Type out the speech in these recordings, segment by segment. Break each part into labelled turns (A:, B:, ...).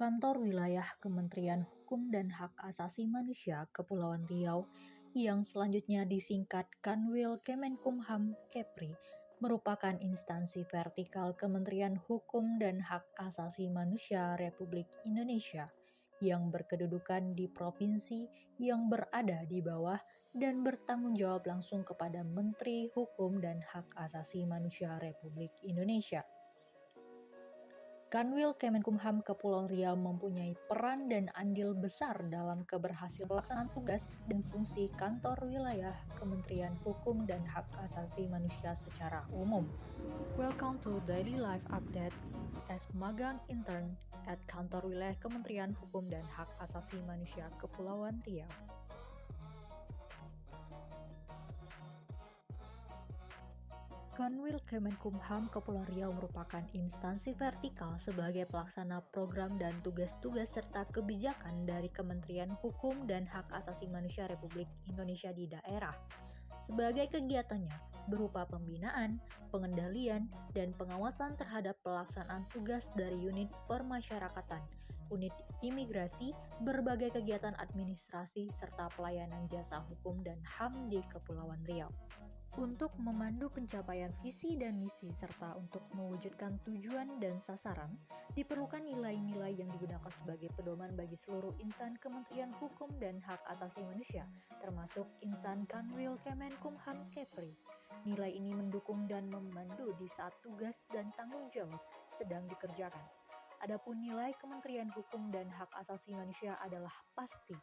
A: Kantor Wilayah Kementerian Hukum dan Hak Asasi Manusia Kepulauan Riau yang selanjutnya disingkat Kanwil Kemenkumham Kepri merupakan instansi vertikal Kementerian Hukum dan Hak Asasi Manusia Republik Indonesia yang berkedudukan di provinsi yang berada di bawah dan bertanggung jawab langsung kepada Menteri Hukum dan Hak Asasi Manusia Republik Indonesia. Kanwil Kemenkumham Kepulauan Riau mempunyai peran dan andil besar dalam keberhasilan pelaksanaan tugas dan fungsi kantor wilayah Kementerian Hukum dan Hak Asasi Manusia secara umum. Welcome to Daily Life Update as magang intern at Kantor Wilayah Kementerian Hukum dan Hak Asasi Manusia Kepulauan Riau. Kanwil Kemenkumham Kepulauan Riau merupakan instansi vertikal sebagai pelaksana program dan tugas-tugas serta kebijakan dari Kementerian Hukum dan Hak Asasi Manusia Republik Indonesia di daerah. Sebagai kegiatannya berupa pembinaan, pengendalian, dan pengawasan terhadap pelaksanaan tugas dari unit permasyarakatan, unit imigrasi, berbagai kegiatan administrasi, serta pelayanan jasa hukum dan HAM di Kepulauan Riau. Untuk memandu pencapaian visi dan misi serta untuk mewujudkan tujuan dan sasaran, diperlukan nilai-nilai yang digunakan sebagai pedoman bagi seluruh insan Kementerian Hukum dan Hak Asasi Manusia, termasuk insan Kanwil Kemenkumham Kepri. Nilai ini mendukung dan memandu di saat tugas dan tanggung jawab sedang dikerjakan. Adapun nilai Kementerian Hukum dan Hak Asasi Manusia adalah PASTI,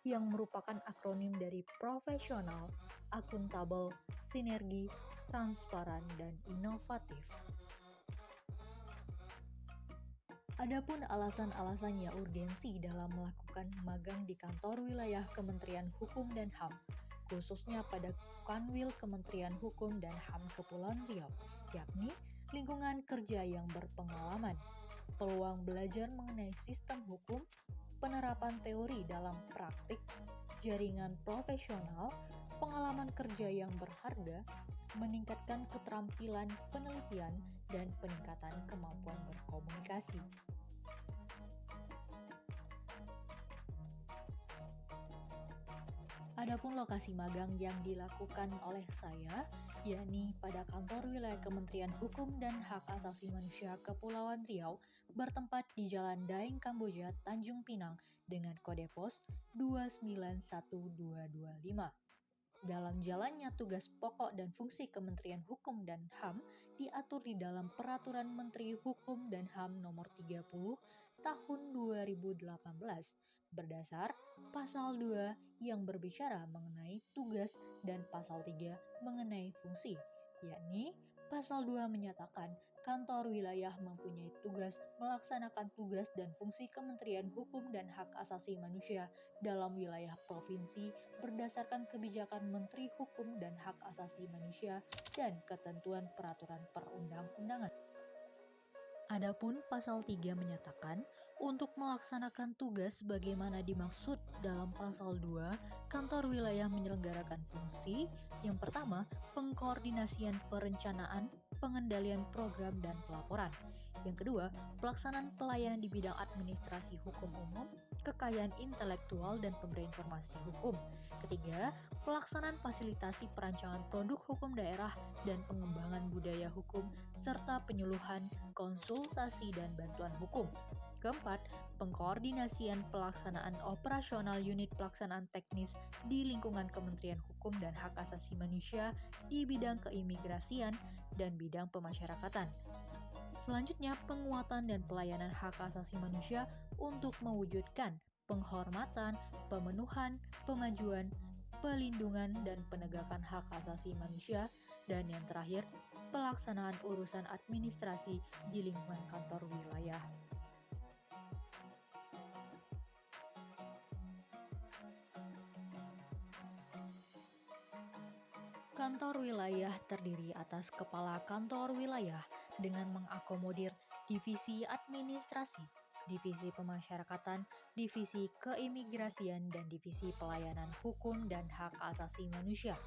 A: yang merupakan akronim dari profesional, akuntabel, sinergi, transparan, dan inovatif. Adapun alasan-alasannya urgensi dalam melakukan magang di kantor wilayah Kementerian Hukum dan HAM, khususnya pada Kanwil Kementerian Hukum dan HAM Kepulauan Riau, yakni lingkungan kerja yang berpengalaman, peluang belajar mengenai sistem hukum, penerapan teori dalam praktik, jaringan profesional, pengalaman kerja yang berharga, meningkatkan keterampilan penelitian, dan peningkatan kemampuan berkomunikasi. Adapun lokasi magang yang dilakukan oleh saya, yakni pada kantor wilayah Kementerian Hukum dan Hak Asasi Manusia Kepulauan Riau, bertempat di Jalan Daeng Kamboja, Tanjung Pinang, dengan kode pos 291225. Dalam jalannya tugas pokok dan fungsi Kementerian Hukum dan HAM diatur di dalam Peraturan Menteri Hukum dan HAM Nomor 30 Tahun 2018 berdasar Pasal 2 yang berbicara mengenai tugas dan Pasal 3 mengenai fungsi, yakni Pasal 2 menyatakan kantor wilayah mempunyai tugas melaksanakan tugas dan fungsi Kementerian Hukum dan Hak Asasi Manusia dalam wilayah provinsi berdasarkan kebijakan Menteri Hukum dan Hak Asasi Manusia dan ketentuan peraturan perundang-undangan. Adapun pasal 3 menyatakan, untuk melaksanakan tugas sebagaimana dimaksud dalam pasal 2, kantor wilayah menyelenggarakan fungsi yang pertama, pengkoordinasian perencanaan, pengendalian program dan pelaporan. Yang kedua, pelaksanaan pelayanan di bidang administrasi hukum umum, kekayaan intelektual dan pemberi informasi hukum. Ketiga, pelaksanaan fasilitasi perancangan produk hukum daerah dan pengembangan budaya hukum serta penyuluhan, konsultasi dan bantuan hukum. Keempat, pengkoordinasian pelaksanaan operasional unit pelaksanaan teknis di lingkungan Kementerian Hukum dan Hak Asasi Manusia di bidang keimigrasian dan bidang pemasyarakatan. Selanjutnya, penguatan dan pelayanan hak asasi manusia untuk mewujudkan penghormatan, pemenuhan, pemajuan, pelindungan, dan penegakan hak asasi manusia. Dan yang terakhir, pelaksanaan urusan administrasi di lingkungan kantor wilayah. Kantor wilayah terdiri atas kepala kantor wilayah dengan mengakomodir divisi administrasi, divisi pemasyarakatan, divisi keimigrasian, dan divisi pelayanan hukum dan hak asasi manusia.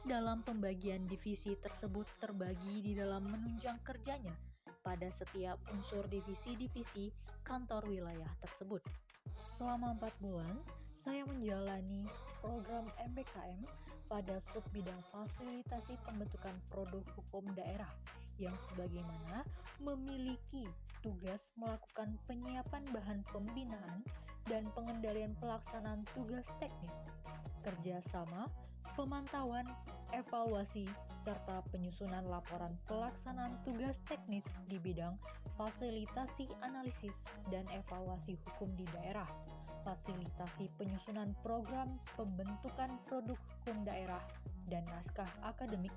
A: Dalam pembagian divisi tersebut terbagi di dalam menunjang kerjanya pada setiap unsur divisi-divisi kantor wilayah tersebut. Selama 4 bulan, saya menjalani program MBKM pada subbidang fasilitasi pembentukan produk hukum daerah yang sebagaimana memiliki tugas melakukan penyiapan bahan pembinaan dan pengendalian pelaksanaan tugas teknis, kerjasama, pemantauan, evaluasi, serta penyusunan laporan pelaksanaan tugas teknis di bidang fasilitasi analisis dan evaluasi hukum di daerah, fasilitasi penyusunan program pembentukan produk hukum daerah dan naskah akademik,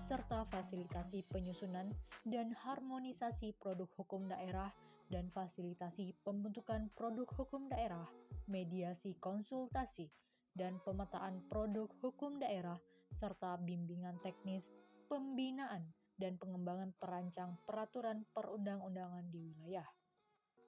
A: serta fasilitasi penyusunan dan harmonisasi produk hukum daerah dan fasilitasi pembentukan produk hukum daerah, mediasi konsultasi, dan pemetaan produk hukum daerah, serta bimbingan teknis, pembinaan, dan pengembangan perancang peraturan perundang-undangan di wilayah.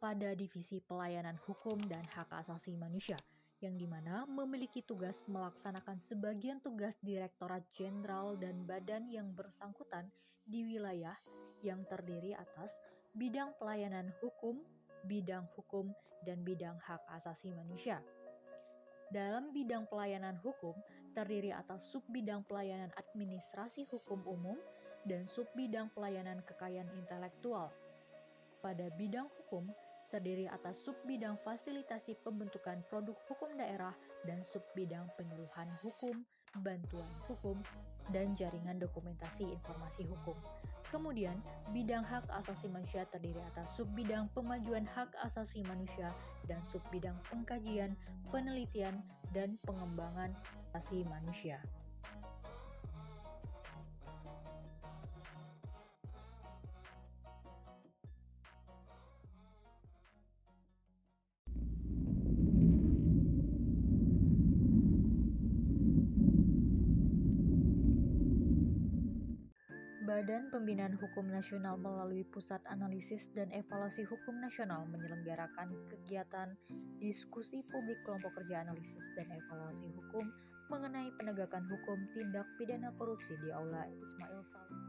A: Pada Divisi Pelayanan Hukum dan Hak Asasi Manusia, yang dimana memiliki tugas melaksanakan sebagian tugas Direktorat Jenderal dan badan yang bersangkutan di wilayah yang terdiri atas bidang pelayanan hukum, dan bidang hak asasi manusia. Dalam bidang pelayanan hukum, terdiri atas subbidang pelayanan administrasi hukum umum dan subbidang pelayanan kekayaan intelektual. Pada bidang hukum, terdiri atas subbidang fasilitasi pembentukan produk hukum daerah dan subbidang penyuluhan hukum, bantuan hukum, dan jaringan dokumentasi informasi hukum. Kemudian, bidang hak asasi manusia terdiri atas subbidang pemajuan hak asasi manusia dan subbidang pengkajian, penelitian, dan pengembangan asasi manusia. Badan Pembinaan Hukum Nasional melalui Pusat Analisis dan Evaluasi Hukum Nasional menyelenggarakan kegiatan diskusi publik kelompok kerja analisis dan evaluasi hukum mengenai penegakan hukum tindak pidana korupsi di Aula Ismail Salim.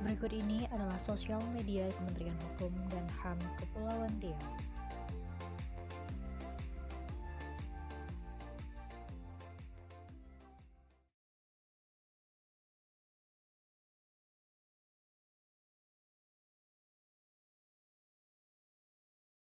A: Berikut ini adalah sosial media Kementerian Hukum dan HAM Kepulauan Riau.